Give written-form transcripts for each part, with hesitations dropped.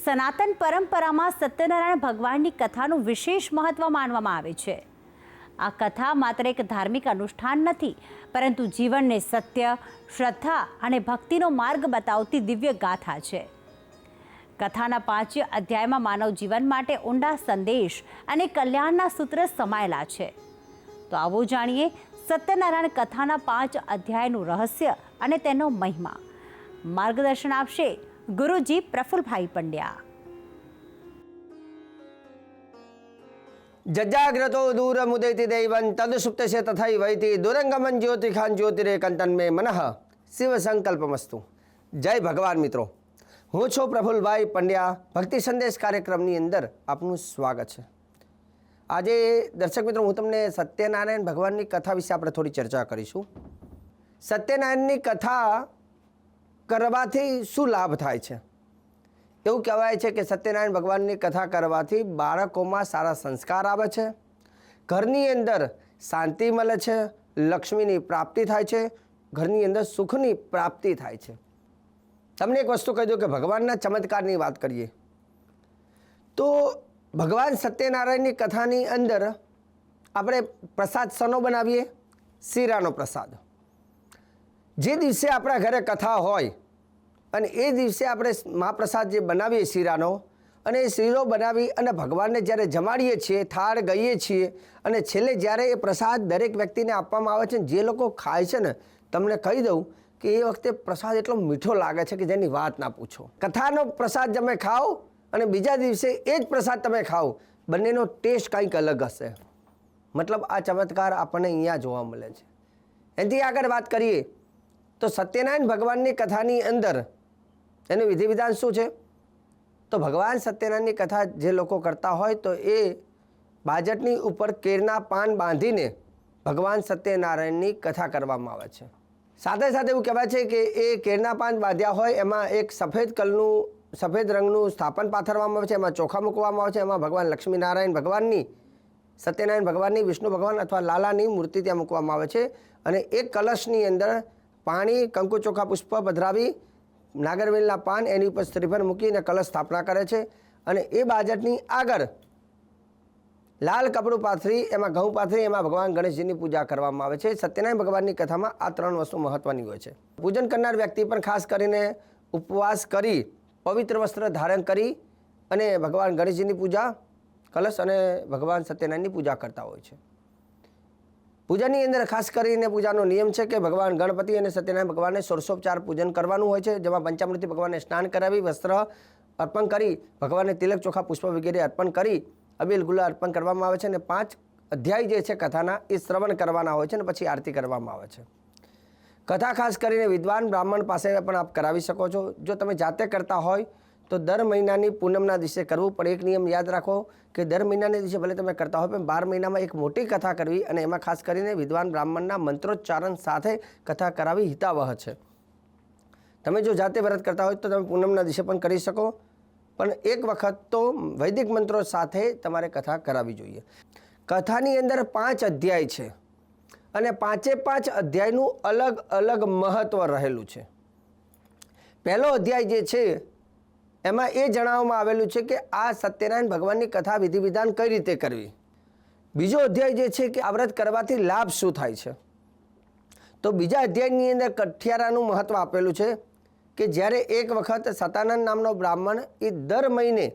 સનાતન પરંપરામાં સત્યનારાયણ ભગવાનની કથાનું વિશેષ મહત્વ માનવામાં આવે છે। આ કથા માત્ર એક ધાર્મિક અનુષ્ઠાન નથી, પરંતુ જીવનને સત્ય, શ્રદ્ધા અને ભક્તિનો માર્ગ બતાવતી દિવ્ય ગાથા છે। કથાના 5 અધ્યાયમાં માનવ જીવન માટે ઊંડા સંદેશ અને કલ્યાણના સૂત્ર સમાયેલા છે। તો આવો જાણીએ સત્યનારાયણ કથાના 5 અધ્યાયનું રહસ્ય અને તેનો મહિમા। માર્ગદર્શન આપશે ગુરુજી પ્રફુલભાઈ પંડ્યા। जज्जाग्रतो दूरमुदैति दैवं तदुसुप्तस्य तथैवैति दुरंगमन ज्योतिखान ज्योतिरेकंतन में मनः शिव संकल्पमस्तु। जय भगवान मित्रों, હું છું પ્રફુલભાઈ પંડ્યા। ભક્તિ સંદેશ કાર્યક્રમની અંદર આપનું સ્વાગત છે। આજે દર્શક મિત્રો, હું તમને સત્યનારાયણ ભગવાનની કથા વિશે આપણે થોડી ચર્ચા કરીશું। સત્યનારાયણની કથા કરવાથી શું લાભ થાય છે? એવું કહેવાય છે કે સત્યનારાયણ ભગવાનની કથા કરવાથી બાળકોમાં સારા સંસ્કાર આવે છે, ઘરની અંદર શાંતિ મળે છે, લક્ષ્મીની પ્રાપ્તિ થાય છે, ઘરની અંદર સુખની પ્રાપ્તિ થાય છે। તમને એક વસ્તુ કહી દઉં કે ભગવાનના ચમત્કારની વાત કરીએ તો ભગવાન સત્યનારાયણની કથાની અંદર આપણે પ્રસાદ શેનો બનાવીએ? શીરાનો પ્રસાદ। જે દિવસે આપણા ઘરે કથા હોય અને એ દિવસે આપણે મહાપ્રસાદ જે બનાવીએ શીરાનો, અને એ શીરો બનાવી અને ભગવાનને જ્યારે જમાડીએ છીએ, થાળ ગઈએ છીએ, અને છેલ્લે જ્યારે એ પ્રસાદ દરેક વ્યક્તિને આપવામાં આવે છે, જે લોકો ખાય છે ને, તમને કહી દઉં કે એ વખતે પ્રસાદ એટલો મીઠો લાગે છે કે જેની વાત ના પૂછો। કથાનો પ્રસાદ તમે ખાઓ અને બીજા દિવસે એ જ પ્રસાદ તમે ખાઓ, બંનેનો ટેસ્ટ કંઈક અલગ હશે। મતલબ આ ચમત્કાર આપણને અહીંયા જોવા મળે છે। એનાથી આગળ વાત કરીએ તો સત્યનારાયણ ભગવાનની કથાની અંદર એનું વિધિ વિધાન શું છે? તો ભગવાન સત્યનારાયણની કથા જે લોકો કરતા હોય તો એ બાજટની ઉપર કેળના પાન બાંધીને ભગવાન સત્યનારાયણની કથા કરવામાં આવે છે। સાથે સાથે એવું કહેવાય છે કે એ કેળના પાન બાંધ્યા હોય એમાં એક સફેદ રંગનું સ્થાપન પાથરવામાં આવે છે, એમાં ચોખા મૂકવામાં આવે છે, એમાં ભગવાન લક્ષ્મીનારાયણ ભગવાનની, સત્યનારાયણ ભગવાનની, વિષ્ણુ ભગવાન અથવા લાલાની મૂર્તિ ત્યાં મૂકવામાં આવે છે, અને એક કલશની અંદર પાણી, કંકુ, ચોખા, પુષ્પ પધરાવી, નાગરવેલના પાન એની ઉપર શ્રીફળ મૂકીને કલશ સ્થાપના કરે છે, અને એ બાજટની આગળ લાલ કપડું પાથરી, એમાં ઘઉં પાથરી, એમાં ભગવાન ગણેશજીની પૂજા કરવામાં આવે છે। સત્યનારાયણ ભગવાનની કથામાં આ 3 વસ્તુ મહત્વની હોય છે। પૂજન કરનાર વ્યક્તિ પણ ખાસ કરીને ઉપવાસ કરી, પવિત્ર વસ્ત્ર ધારણ કરી અને ભગવાન ગણેશજીની પૂજા, કલશ અને ભગવાન સત્યનારાયણની પૂજા કરતા હોય છે। પૂજાની અંદર ખાસ કરીને પૂજાનો નિયમ છે કે ભગવાન ગણપતિ અને સત્યનારાયણ ભગવાનને ષોડશોપચાર પૂજન કરવાનું હોય છે, જેમાં પંચામૃતથી ભગવાનને સ્નાન કરાવી, વસ્ત્ર અર્પણ કરી, ભગવાનને તિલક, ચોખા, પુષ્પ વગેરે અર્પણ કરી, અબીલ ગુલાલ અર્પણ કરવામાં આવે છે, અને 5 અધ્યાય જે છે કથાના એ શ્રવણ કરવાના હોય છે, અને પછી આરતી કરવામાં આવે છે। કથા ખાસ કરીને વિદ્વાન બ્રાહ્મણ પાસે પણ આપ કરાવી શકો છો। જો તમે જાતે કરતા હોય તો દર મહિનાની પૂનમના દિવસે કરવું, પણ એક નિયમ યાદ રાખો કે દર મહિનાના દિવસે ભલે તમે કરતા હોય પણ 12 મહિનામાં એક મોટી કથા કરવી, અને એમાં ખાસ કરીને વિદ્વાન બ્રાહ્મણના મંત્રોચ્ચારણ સાથે કથા કરાવી હિતાવહ છે। તમે જો જાતે વ્રત કરતા હોય તો તમે પૂનમના દિવસે પણ કરી શકો, પણ એક વખત તો વૈદિક મંત્રો સાથે તમારે કથા કરાવવી જોઈએ। કથાની અંદર 5 અધ્યાય છે, અને 5 અધ્યાયનું અલગ અલગ મહત્વ રહેલું છે। પહેલો અધ્યાય જે છે એમાં એ જણાવવામાં આવેલું છે કે આ સત્યનારાયણ ભગવાનની કથા વિધિ વિધાન કઈ રીતે કરવી। બીજો અધ્યાય જે છે કે આ વ્રત કરવાથી લાભ શું થાય છે। તો બીજા અધ્યાયની અંદર કઠિયારાનું મહત્વ આપેલું છે કે જ્યારે એક વખત સતાનંદ નામનો બ્રાહ્મણ એ દર મહિને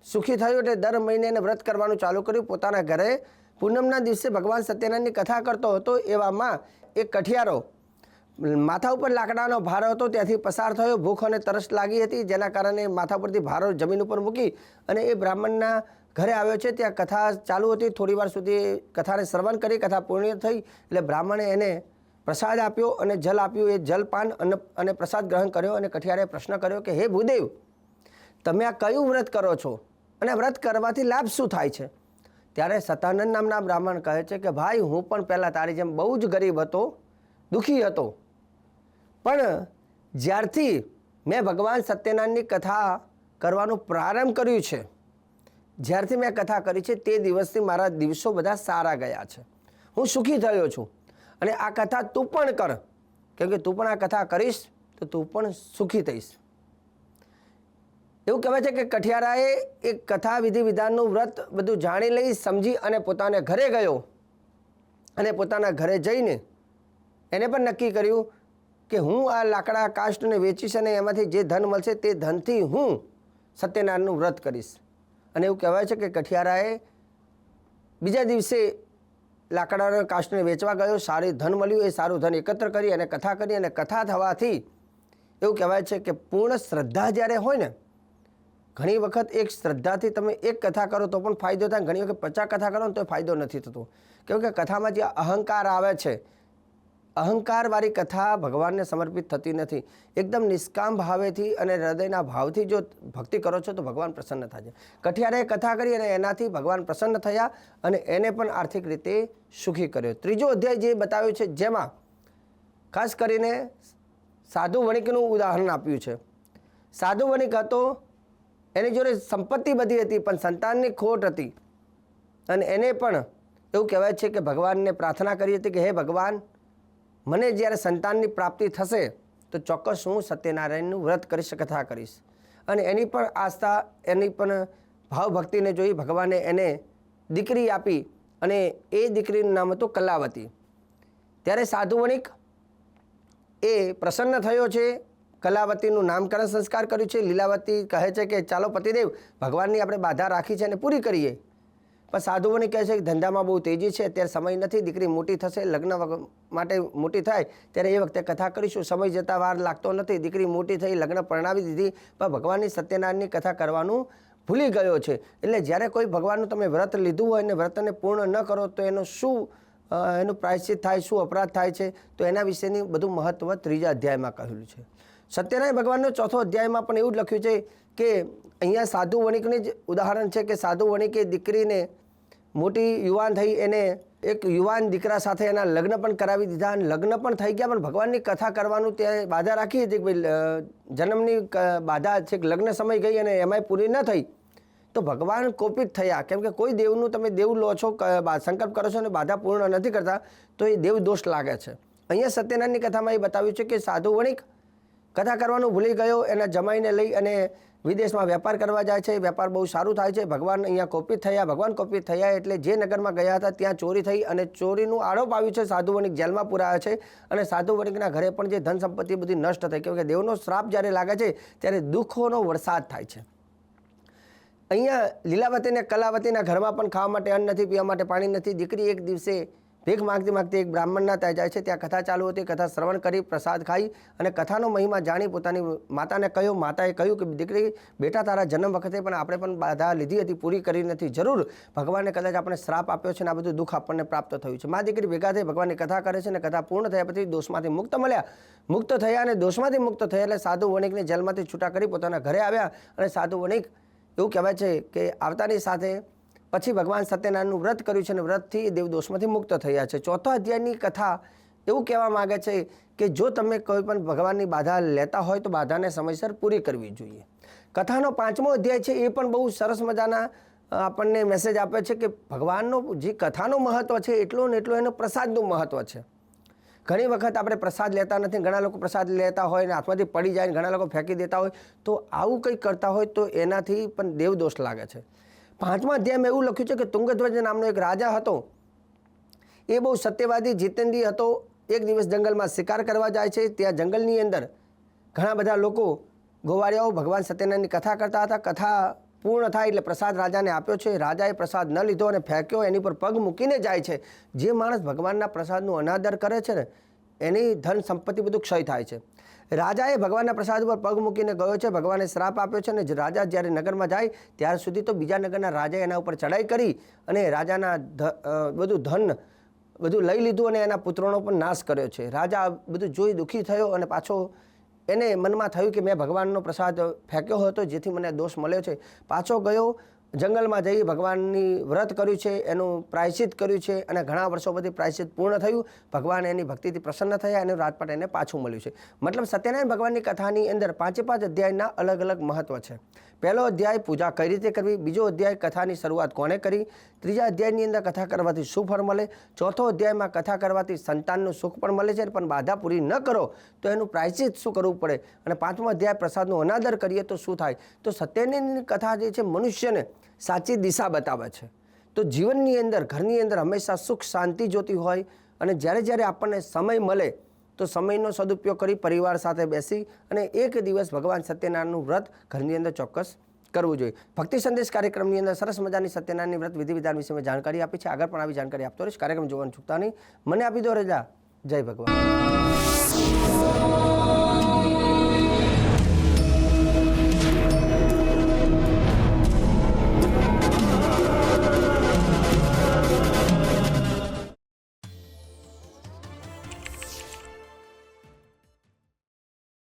સુખી થયો, એટલે દર મહિને એને વ્રત કરવાનું ચાલુ કર્યું। પોતાના ઘરે પૂનમના દિવસે ભગવાન સત્યનારાયણની કથા કરતો હતો, એવામાં એક કઠિયારો માથા ઉપર લાકડાનો ભારો હતો, ત્યાંથી પસાર થયો, ભૂખ અને તરસ લાગી હતી, જેના કારણે માથા પરથી ભારો જમીન ઉપર મૂકી અને એ બ્રાહ્મણના ઘરે આવ્યો છે। ત્યાં કથા ચાલુ હતી, થોડી વાર સુધી કથાને શ્રવણ કરી, કથા પૂર્ણ થઈ એટલે બ્રાહ્મણે એને પ્રસાદ આપ્યો અને જલ આપ્યું। એ જલપાન અને પ્રસાદ ગ્રહણ કર્યો, અને કઠિયારે પ્રશ્ન કર્યો કે હે ભૂદેવ, તમે આ કયું વ્રત કરો છો અને વ્રત કરવાથી લાભ શું થાય છે? ત્યારે સતાનંદ નામના બ્રાહ્મણ કહે છે કે ભાઈ, હું પણ પહેલાં તારી જેમ બહુ જ ગરીબ હતો, દુઃખી હતો, પણ જ્યારથી મેં ભગવાન સત્યનારાયણની કથા કરવાનું પ્રારંભ કર્યું છે, જ્યારથી મેં કથા કરી છે તે દિવસથી મારા દિવસો બધા સારા ગયા છે, હું સુખી થયો છું, અને આ કથા તું પણ કર, કેમ કે તું પણ આ કથા કરીશ તો તું પણ સુખી થઈશ। એવું કહેવાય છે કે કઠિયારાએ એક કથા વિધિ વિધાનનું વ્રત બધું જાણી લઈ સમજી અને પોતાને ઘરે ગયો અને પોતાના ઘરે જઈને એને પણ નક્કી કર્યું કે હું આ લાકડા કાષ્ટને વેચીશ અને એમાંથી જે ધન મળશે તે ધનથી હું સત્યનારાયણનું વ્રત કરીશ. અને એવું કહેવાય છે કે કઠિયારાએ બીજા દિવસે લાકડાના કાષ્ટને વેચવા ગયો, સારું ધન મળ્યું, એ સારું ધન એકત્ર કરી અને કથા કરી. અને કથા થવાથી એવું કહેવાય છે કે પૂર્ણ શ્રદ્ધા જ્યારે હોય ને, ઘણી વખત એક શ્રદ્ધાથી તમે એક કથા કરો તો પણ ફાયદો થાય, ઘણી વખત 50 કથા કરો ને તો ફાયદો નથી થતો. કેમ કે કથામાં જે અહંકાર આવે છે, અહંકારવાળી કથા ભગવાનને સમર્પિત થતી નથી. એકદમ નિષ્કામ ભાવેથી અને હૃદયના ભાવથી જો ભક્તિ કરો છો તો ભગવાન પ્રસન્ન થાય છે. કઠિયારાએ કથા કરી અને એનાથી ભગવાન પ્રસન્ન થયા અને એને પણ આર્થિક રીતે સુખી કર્યો. ત્રીજો અધ્યાય જે બતાવ્યો છે જેમાં ખાસ કરીને સાધુ વણિકનું ઉદાહરણ આપ્યું છે. સાધુ વણિક હતો, એની જોડે સંપત્તિ બધી હતી પણ સંતાનની ખોટ હતી અને એને પણ એવું કહેવાય છે કે ભગવાનને પ્રાર્થના કરી હતી કે હે ભગવાન, મને જ્યારે સંતાનની પ્રાપ્તિ થશે તો ચોક્કસ હું સત્યનારાયણનું વ્રત કરીશ, કથા કરીશ. અને એની પણ આસ્થા, એની પણ ભાવભક્તિને જોઈ ભગવાને એને દીકરી આપી અને એ દીકરીનું નામ હતું કલાવતી. ત્યારે સાધુ વણિક એ પ્રસન્ન થયો છે, કલાવતીનું નામકરણ સંસ્કાર કર્યું છે. લીલાવતી કહે છે કે ચાલો પતિદેવ, ભગવાનની આપણે બાધા રાખી છે અને પૂરી કરીએ. પણ સાધુ વણિક કહે છે કે ધંધામાં બહુ તેજી છે, અત્યારે સમય નથી, દીકરી મોટી થશે, લગ્ન માટે મોટી થાય ત્યારે એ વખતે કથા કરીશું, સમય જતાં વાર લાગતો નથી. દીકરી મોટી થઈ, લગ્ન પરણાવી દીધી, પણ ભગવાનની સત્યનારાયણની કથા કરવાનું ભૂલી ગયો છે. એટલે જ્યારે કોઈ ભગવાનનું તમે વ્રત લીધું હોય અને વ્રતને પૂર્ણ ન કરો તો એનું શું એનું પ્રાયશ્ચિત થાય, શું અપરાધ થાય છે, તો એના વિશેની બધું મહત્ત્વ ત્રીજા અધ્યાયમાં કહેલું છે. સત્યનારાયણ ભગવાનનો ચોથો અધ્યાયમાં પણ એવું જ લખ્યું છે કે અહીંયા સાધુ વણિકનું જ ઉદાહરણ છે કે સાધુ વણિકે દીકરીને મોટી યુવાન થઈ, એને એક યુવાન દીકરા સાથે એના લગ્ન પણ કરાવી દીધા અને લગ્ન પણ થઈ ગયા, પણ ભગવાનની કથા કરવાનું ત્યાં બાધા રાખી હતી કે ભાઈ જન્મની બાધા છે, લગ્ન સમય ગઈ અને એમાંય પૂરી ન થઈ તો ભગવાન કોપિત થયા. કેમ કે કોઈ દેવનું તમે દેવ લો છો, સંકલ્પ કરો છો અને બાધા પૂર્ણ નથી કરતા તો એ દેવ દોષ લાગે છે. અહીંયા સત્યનારાયણની કથામાં એ બતાવ્યું છે કે સાધુ વણિક કથા કરવાનું ભૂલી ગયો, એના જમાઈને લઈ અને વિદેશમાં વેપાર કરવા જાય છે. વેપાર બહુ સારું થાય છે. ભગવાન અહીંયા કોપિત થયા. ભગવાન કોપિત થયા એટલે જે નગરમાં ગયા હતા ત્યાં ચોરી થઈ અને ચોરીનું આરોપ આવ્યું છે. સાધુ વણિક જેલમાં પુરાયા છે અને સાધુ વણિકના ઘરે પણ જે ધન સંપત્તિ બધી નષ્ટ થઈ. કેમ કે દેવનો શ્રાપ જ્યારે લાગે છે ત્યારે દુઃખોનો વરસાદ થાય છે. અહીંયા લીલાવતી અને કલાવતીના ઘરમાં પણ ખાવા માટે અન્ન નથી, પીવા માટે પાણી નથી. દીકરી એક દિવસે ભેખ માગતી માગતી એક બ્રાહ્મણના ત્યાં જાય છે. ત્યાં કથા ચાલુ હતી. કથા શ્રવણ કરી, પ્રસાદ ખાઈ અને કથાનો મહિમા જાણી પોતાની માતાને કહ્યું. માતાએ કહ્યું કે દીકરી, બેટા તારા જન્મ વખતે પણ આપણે પણ બાધા લીધી હતી, પૂરી કરી નથી. જરૂર ભગવાને કદાચ આપણે શ્રાપ આપ્યો છે અને આ બધું દુઃખ આપણને પ્રાપ્ત થયું છે. મા દીકરી ભેગા થઈ ભગવાનની કથા કરે છે અને કથા પૂર્ણ થયા પછી દોષમાંથી મુક્ત મળ્યા, મુક્ત થયા અને દોષમાંથી મુક્ત થયા એટલે સાધુ વણિકને જેલમાંથી છૂટા કરી પોતાના ઘરે આવ્યા. અને સાધુ વણિક એવું કહેવાય છે કે આવતાની સાથે પછી ભગવાન સત્યનારાયણનું વ્રત કર્યું છે અને વ્રતથી દેવદોષમાંથી મુક્ત થયા છે. ચોથા અધ્યાયની કથા એવું કહેવા માગે છે કે જો તમે કોઈ પણ ભગવાનની બાધા લેતા હોય તો બાધાને સમયસર પૂરી કરવી જોઈએ. કથાનો 5મો અધ્યાય છે એ પણ બહુ સરસ મજાના આપણને મેસેજ આપે છે કે ભગવાનનો જે કથાનું મહત્ત્વ છે એટલું ને એટલું એનું પ્રસાદનું મહત્ત્વ છે. ઘણી વખત આપણે પ્રસાદ લેતા નથી, ઘણા લોકો પ્રસાદ લેતા હોય ને હાથમાંથી પડી જાય, ઘણા લોકો ફેંકી દેતા હોય, તો આવું કંઈ કરતા હોય તો એનાથી પણ દેવદોષ લાગે છે. 5મા અધ્યાયમાં એવું લખ્યું છે કે તુંગધ્વજ નામનો એક રાજા હતો. એ બહુ સત્યવાદી, જીતેન્દ્રિય હતો. એક દિવસ જંગલમાં શિકાર કરવા જાય છે. ત્યાં જંગલની અંદર ઘણા બધા લોકો, ગોવાળિયાઓ ભગવાન સત્યનારાયણની કથા કરતા હતા. કથા પૂર્ણ થાય એટલે પ્રસાદ રાજાને આપ્યો છે. રાજાએ પ્રસાદ ન લીધો અને ફેંક્યો, એની પર પગ મૂકીને જાય છે. જે માણસ ભગવાનના પ્રસાદનું અનાદર કરે છે ને એની ધન સંપત્તિ બધું ક્ષય થાય છે. રાજાએ ભગવાનના પ્રસાદ ઉપર પગ મૂકીને ગયો છે. ભગવાને શ્રાપ આપ્યો છે અને રાજા જ્યારે નગરમાં જાય ત્યાર સુધી તો બીજા નગરના રાજાએ એના ઉપર ચડાઈ કરી અને રાજાના બધું ધન બધું લઈ લીધું અને એના પુત્રોનો પણ નાશ કર્યો છે. રાજા બધું જોઈ દુઃખી થયો અને પાછો એને મનમાં થયું કે મેં ભગવાનનો પ્રસાદ ફેંક્યો હતો જેથી મને દોષ મળ્યો છે. પાછો ગયો જંગલમાં જઈ ભગવાનની વ્રત કર્યું છે, એનું પ્રાયશ્ચિત કર્યું છે અને ઘણા વર્ષો પછી પ્રાયશ્ચિત પૂર્ણ થયું, ભગવાન એની ભક્તિથી પ્રસન્ન થયા અને રાજપાટ એને પાછું મળ્યું છે. મતલબ સત્યનારાયણ ભગવાનની કથાની અંદર 5 અધ્યાયના અલગ અલગ મહત્વ છે. પહેલો અધ્યાય પૂજા કઈ રીતે કરવી, બીજો અધ્યાય કથાની શરૂઆત કોણે કરી, ત્રીજા અધ્યાયની અંદર કથા કરવાથી શું ફળ મળે, ચોથો અધ્યાયમાં કથા કરવાથી સંતાનનું સુખ પણ મળે છે, પણ બાધા પૂરી ન કરો તો એનું પ્રાયશ્ચિત શું કરવું પડે, અને 5મો અધ્યાય પ્રસાદનો અનાદર કરીએ તો શું થાય. તો સત્યનારાયણની કથા જે છે મનુષ્યને સાચી દિશા બતાવે છે. તો જીવનની અંદર ઘરની અંદર હંમેશા સુખ શાંતિ જોતી હોય અને જ્યારે જ્યારે આપણને સમય મળે તો સમયનો સદુપયોગ કરી પરિવાર સાથે બેસી અને એક દિવસ ભગવાન સત્યનારાયણનું વ્રત ઘરની અંદર ચોક્કસ કરવું જોઈએ. ભક્તિ સંદેશ કાર્યક્રમની અંદર સરસ મજાની સત્યનારાયણની વ્રત વિધિ વિધાન વિશે મેં જાણકારી આપી છે. આગળ પણ આવી જાણકારી આપતો રહીશ. કાર્યક્રમ જોવાનું ચૂકતા નહીં. મને આપી દો રજા. જય ભગવાન.